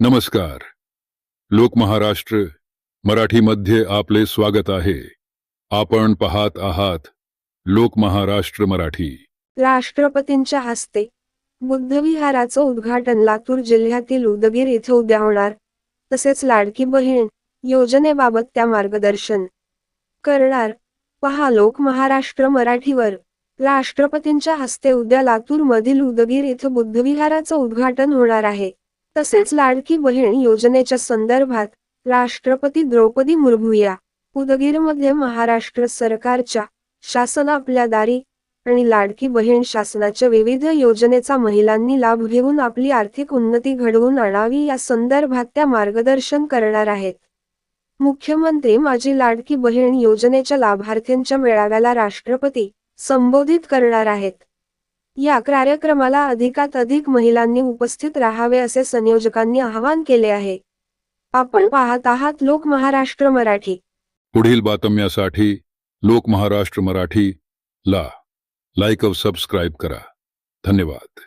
नमस्कार. लोक महाराष्ट्र मराठीमध्ये आपले स्वागत आहे. आपण पाहत आहात लोक महाराष्ट्र मराठी. राष्ट्रपतींच्या हस्ते बुद्धविहाराचं उद्घाटन लातूर जिल्ह्यातील उदगीर येथे उद्या होणार. तसेच लाडकी बहीण योजनेबाबत त्या मार्गदर्शन करणार. पहा लोक महाराष्ट्र मराठीवर. राष्ट्रपतींच्या हस्ते उद्या लातूर मधील उदगीर येथे बुद्धविहाराचं उद्घाटन होणार आहे. तसेच लाडकी बहीण योजनेच्या संदर्भात राष्ट्रपती द्रौपदी मुर्मू या उदगीरमध्ये महाराष्ट्र सरकारच्या शासन आपल्या दारी आणि लाडकी बहीण शासनाच्या विविध योजनेचा महिलांनी लाभ घेऊन आपली आर्थिक उन्नती घडवून आणावी या संदर्भात त्या मार्गदर्शन करणार आहेत. मुख्यमंत्री माझी लाडकी बहीण योजनेच्या लाभार्थींच्या मेळाव्याला राष्ट्रपती संबोधित करणार आहेत. या कार्यक्रमाला अधिकात अधिक महिलांनी उपस्थित राहावे असे संयोजकांनी आवाहन केले आहे. आपण पाहत आहात लोक महाराष्ट्र मराठी. पुढील बातम्यासाठी लोक महाराष्ट्र मराठी ला लाईक व सबस्क्राईब करा. धन्यवाद.